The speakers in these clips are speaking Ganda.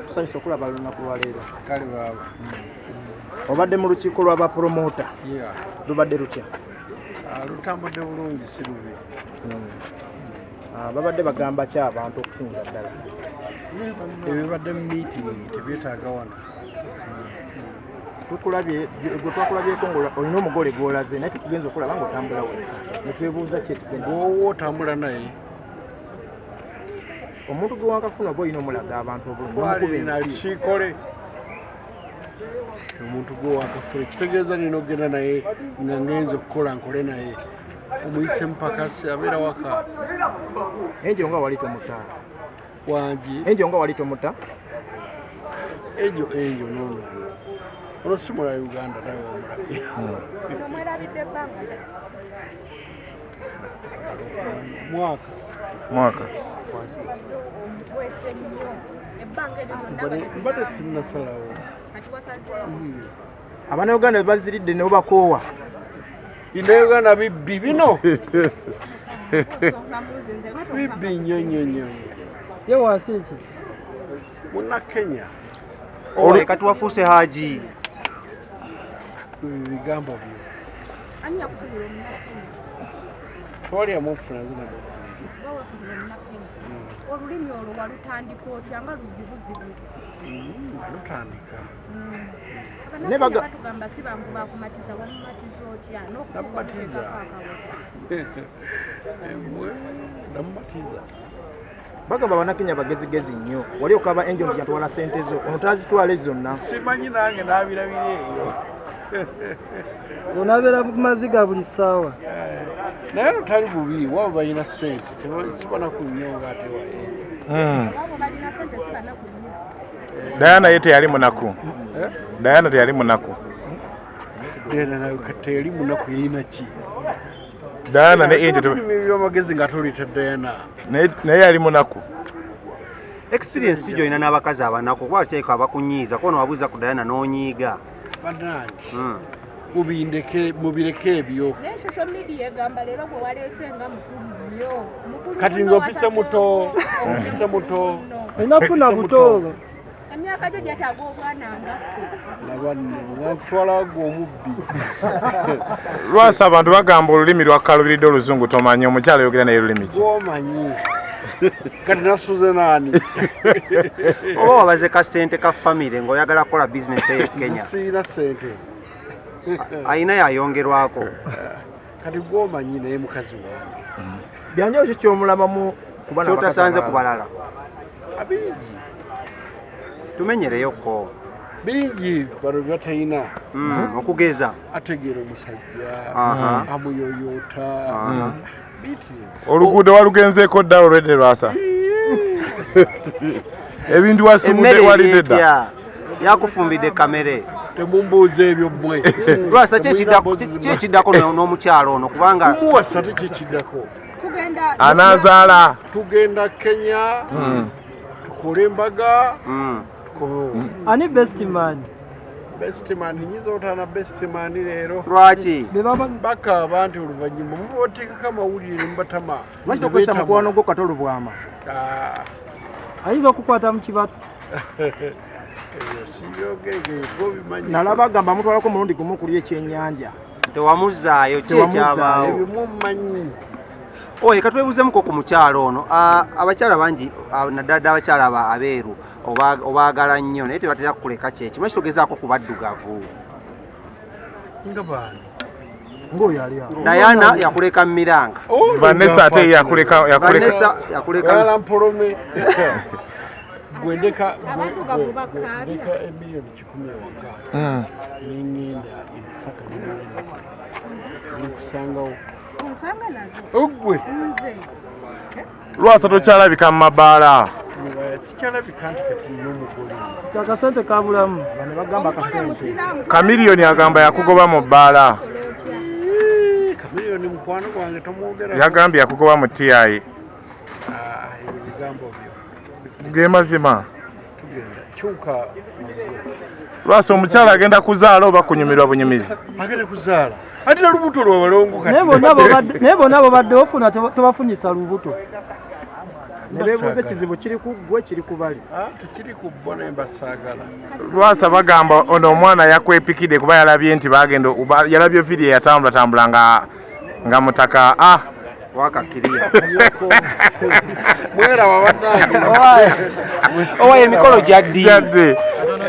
Tusanyusa okulaba lunaku lwa leero. Kale baba. Obadde mu lukiiko lw'abapromota. Lubadde lutya? Lutambudde bulungi si lubi. Babadde bagamba ki abantu okusinza ddala? Ebibadde mu meeting tebyetaaga wano. Gwe twakulabyeko ng'olina omugole gw'olaze naye tukigenza okulaba ng'otambula weka. Ne twebuuza ki ekigenda? Gw'owa otambula naye. Omuntu gwe wankafuna oba olina omulaga abantu kiikole. Omuntu gwe wankafuna kitegeeza nina ogenda naye nga ngenze okukola nkole naye. Omuyise mpakasi abeera waka. Enjo nga wali tomuta? Wangi. Enjo nga wali tomuta? Enjo nono. Ono si mula Uganda nawe omulabye. Omwalabidde ebbanga. Mwaka. Wese nnyo. Ebbanga eryo mbadde sinnasalawo. kati wasazeewo. Abannayuganda baziridde ne bakoowa. Bino Uganda bibbi bino. Bibbi nnyo. Ye wansi ki? Munnakenya. Kati wafuuse Haji. Bigambo byo. Ani yakufunira Omunakenya? Twali amufuna zina mufuna. Bawafunira Omunakenya. Olulimi olwo walutandika otya nga luzibuzibu? Lutandika. Abannakenya batugamba si bangu bakumatiza wamumatiza otya Namumatiza. Namumatiza. Bagamba Abannakenya bagezigezi nnyo. Wali okaba enjo nti yatwala ssente zo. Ono tazitwale zonna. Simanyi nange naabirabira eyo. Onabeera ku maziga buli ssaawa. Naye lutali bubi waba balina ssente sibanaku nnyo ng'ate wa enjo. Wabo balina ssente si banaku nnyo. Diana ye teyali munaku. Diana teyali munaku. Diana nayo teyali munaku yeyina ki? Diana ne enjo by'amagezi nga tolita Diana. Naye yali munaku. Experience gy'olina n'abakazi abanaku kuba ateeka abakunyiiza ko n'owabuuza ku Diana n'onyiiga. Bannange mubireke ebyo. Naye social media egamba leero gwe waleese nga mukulu nnyo. Kati nze opise muto. Enafuna buto. Emyaka gyo gyetaaga obwana ngaffe. Laba nno nantwala gwe omubbi. Lwasa abantu bagamba olulimi lwakalubiridde oluzungu tomanyi omukyala ayogera naye lulimi ki? Gwomanyi. Kati nasuze naani? Oba wabaze ka ssente ka famire ng'oyagala kukola bizinesi eyo Kenya. Siina ssente. Ayina yayongerwako. Kati gwomanyi naye mukazi wange. Byanjalo ki ky'omulamamu ku bana abakazi Kyotasanze ku balala. Bingi. Tumenyereyoko. Bingi bano batalina. Okugeza. Ategeera omusajja. Amuyoyoota. Oluguudo walugenzeeko dda olwedde Lwasa. Ebintu wasubudde walidde dda. Yakufumbidde kamere. Temumbuuza ebyo mmwe. Lwasa kyekiddako n'omukyalo ono kubanga kumuwasa tekyekiddako. Anaazaala. Tugenda Kenya. Tukole embaga. Ani best man? Best man nyinza otana best man leero. Lwaki? Baka abantu oluvannyuma muboteekako amawulire mubatama. Lwaki tokozesa mukwano gwo katolo bwama? Ayinza okukwata mu kibatu. Nalaba agamba mutwalako mulundi gumu kulya ekyennyanja. Tewamuzzaayo kyekyabaawo. Oye katwebuuzemuko ku mukyalo ono. Abakyala bangi naddala abakyala abeeru obaagala nnyo naye tebatera kukuleka kyeki. Lwaki togezaako ku baddugavu? Nga baani? Ng'oyo ali awo. Diana yakuleka mu miranga. Vanessa ate yakuleka. Vanessa yakuleka. Mpolome. Gwendeka emiliyoni 10 waka. Ningenda ebisaka nikusangawo. Onsanga nazo. Ogwe. Lwasa tokyalabika mu mabaala. Sikyalabika nti kati n'omugole. Akasente kabulamu. Bano bagamba akasente. Kamiliyoni agamba yakugoba mu bbaala. Kamiliyoni mukwano gwange tomwogera. Yagambye yakugoba mu TI. Ebigambo byo. Ge mazima. Tugenda kyuka. Lwasa omukyala agenda kuzaala oba kunyumirwa bunyumizi? Agenda kuzaala. Ati na lubuto lwa balongo kati. Naye bonna abo badde ofuna tobafunyisa lubuto. ne beebuuza ekizibu kiri ku ggwe kiri ku bali tekiri ku bo naye mbasaagala. Lwasa bagamba ono omwana yakwepikidde kuba yalabye nti bagenda yalabye vidiyo yatambulatambula nga mutaka wakakiriya mwera wabatangi owaye emikolo gyadde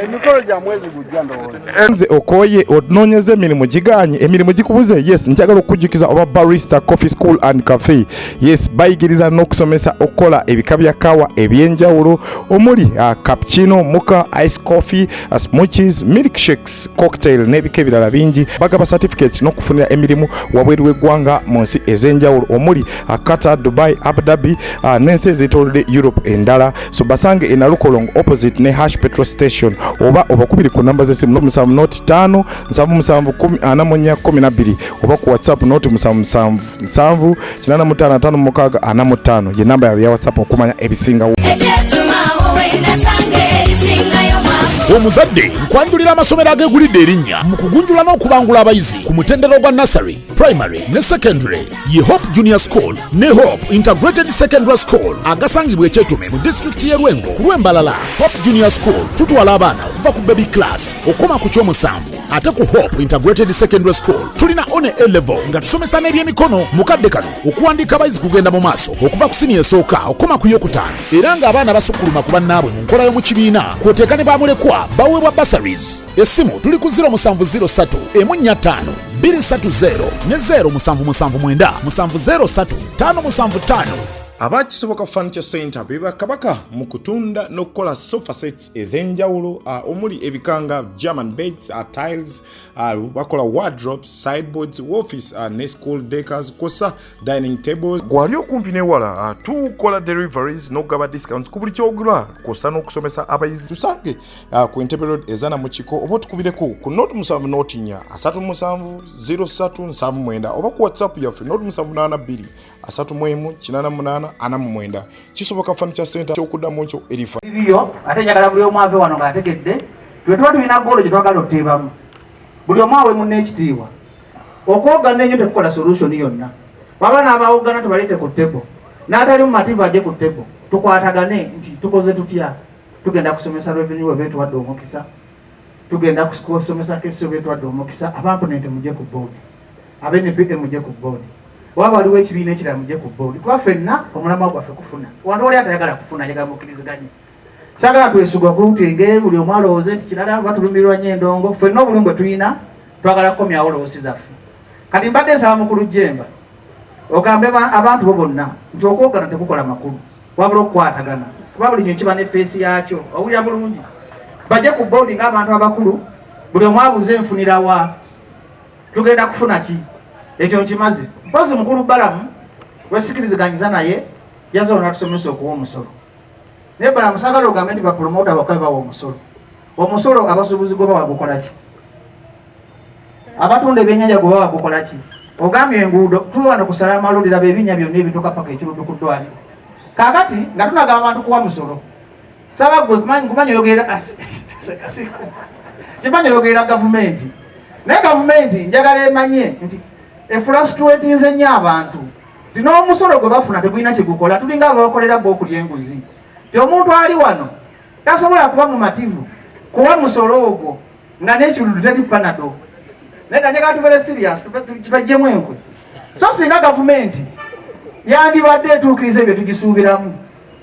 emikolo gya mwezi gujja ndowooza. Nze Okoye onoonyeza emirimu giganye emirimu gikubuze. Yes, njagala okujjukiza oba Barista Coffee School and Cafe. Yes, bayigiriza n'okusomesa okukola ebika bya kawa ebyenjawulo omuli cappuccino, mocha, ice coffee, smoothies, milkshakes, cocktail n'ebika ebirala bingi. Bagaba certificates n'okufunira emirimu wabweru w'eggwanga mu nsi ez'enjawulo omuli Qatar, Dubai, Abu Dhabi n'ensi ez'etoolodde Europe endala. So basange e Nalukolong opposite ne Hash petrol station oba obakubiri ku namba z'essimu 0705 771042 oba ku WhatsApp 0777 855645 ye namba ya WhatsApp okumanya ebisingawo. Omuzadde nkwanjulira amasomero ageegulidde erinnya mu kugunjula n'okubangula abayizi ku mutendera gwa nursery, primary ne secondary ye Hope Junior School ne Hope Integrated Secondary School agasangibwa Ekyetume mu district y'e Lwengo ku Lwembalala. Hope Junior School tutwala abaana okuva ku baby class okoma ku kyomusanvu ate ku Hope Integrated Secondary School tulina on A level nga tusomesa n'ebyemikono mukadde kano okuwandiika abayizi kugenda mu maaso okuva ku senior esooka okoma ku yokutaano era ng'abaana basukkuluma ku bannaabwe mu nkola y'omu kibiina kwoteeka ne bamulekwa baweebwa bursaries. Essimu tuli ku 0703 145 230 ne 0779 703 575. Abakisoboka Furniture Center beba kabaka mu kutunda n'okukola sofa sets ez'enjawulo omuli ebikanga German beds, tiles, bakola wardrobes, sideboards, office ne school decors kosa dining tables. Gwali okumpi n'ewala tukola deliveries n'ogaba discounts ku buli kyogula kosa n'okusomesa abayizi. Tusange ku Entebbe Road ezana mu kiko oba tukubireko ku 07 37 0379 oba ku WhatsApp yaffe 0782 338 kisoboka Furniture Center kyokuddamu ekyo erifa biyo ate njagala buli omu ave wano ng'ategedde twe tuba tulina golo gye twagala oteebamu buli omu awe munne ekitiibwa okwogana ennyo tekukola solution yonna waba n'abawoggana tubaleete ku ttebo n'atali mu mativu ajje ku ttebo tukwatagane nti tukoze tutya tugenda kusomesa revenue we beetuwadde omukisa tugenda kusomesa kesi we beetuwadde omukisa abamponente mujje ku board abenepike mujje ku board waba waliwo ekibiina ekirala mujje ku board kuba ffenna omulamwa gwaffe kufuna wantu oli atayagala kufuna ayagala mukkiriziganye sagala twesuga kulutenge buli omu alowooze nti kirala batulumirirwa nnyo endongo ffenna obulumi bwe tulina twagala kukomyawo lowoosi zaffe kati mbadde nsaba mukulu Jemba ogambe abantu bo bonna nti okwogana tekukola makulu wabula okukwatagana kuba buli kintu kiba ne feesi yakyo owulira bulungi bajje ku board ng'abantu abakulu buli omu abuuze nfunira wa tugenda kufuna ki ekyo nkimaze mpozi mukulu Balamu wesikiriziganyiza naye yazoona natusomesa okuwa omusolo naye Balamu sagala ogambe nti bapromota bakabe bawa omusolo abasuubuzi gwe bawa gukola ki abatunda ebyennyanja gwe bawa gukola ki ogambye enguudo tuli wano kusala amalulira beebinnya byonna ebituuka paka ekiruddu ku ddwaliro kaakati nga tunagamba abantu kuwa musolo saba gwe kumanyi oyogerera kimanyi oyogerera gavumenti naye gavumenti njagala emanye nti efrustrateinze nnyo abantu ti n'omusolo gwe bafuna tegulina kyegukola tulinga ababakolera gwe okulya enguzi ti omuntu ali wano tasobola kuba mumativu kuwa musolo ogwo nga n'ekiruddu teri panado naye kanjagala tubere serious tubajjemu enkwe so singa gavumenti yandibadde etuukiriza ebyo tugisuubiramu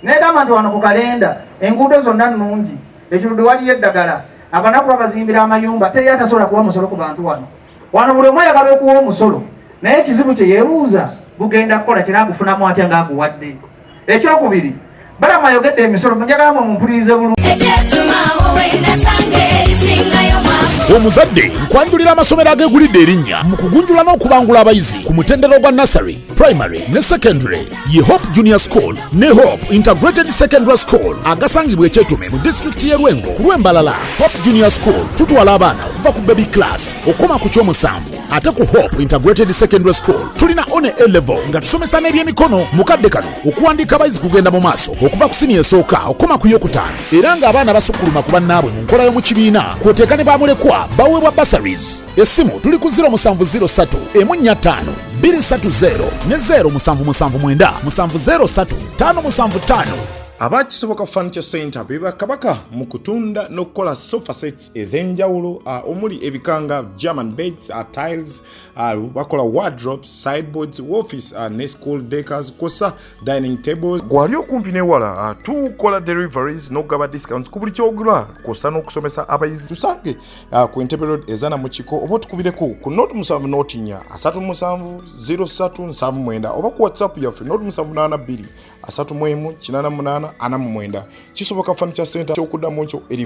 naye gamba nti wano ku kalenda enguudo zonna nnungi ekiruddu waliyo eddagala abanaku babazimbira amayumba teri atasobola kuwa musolo ku bantu wano buli omu ayagala okuwa omusolo naye ekizibu kye yeebuuza bugenda kukola kiraagufunamu atya ng'aguwadde. Ekyokubiri Balamu ayogedde emisolo njagala mumpulirize bulungi. Omuzadde nkwanjulira amasomero ageegulidde erinnya mu kugunjula n'okubangula abayizi ku mutendera gwa nursery, primary ne secondary ye Hope Junior School ne Hope Integrated Secondary School agasangibwa Ekyetume mu district y'e Lwengo ku Lwembalala. Hope Junior School tutwala abaana okuva ku baby class okoma ku kyomusanvu ate ku Hope Integrated Secondary School tulina on A level nga tusomesa n'ebyemikono mukadde kano okuwandiika abayizi kugenda mu maaso okuva ku senior esooka okoma ku yokutaano era ng'abaana basukkuluma ku bannaabwe mu nkola y'omu kibiina kwoteeka ne bamulekwa baweebwa bursaries. Essimu tuli ku 0703 145 230 ne 0779 703 abakisoboka furniture center beba kabaka mu kutunda n'okukola sofa sets ez'enjawulo omuli ebikanga German beds, tiles, bakola wardrobes, sideboards, office ne school decors, kosa dining tables. Gwali okumpi n'ewala tukola deliveries n'ogaba discounts ku buli kyogula kosa n'okusomesa abayizi. Tusange ku Entebbe Road ezana mu kiko oba tukubireko ku note 7 note 4 37 0379 oba ku WhatsApp yaffe note 782 318 ana mwenda kisoboka furniture center okuddamu ekyo eri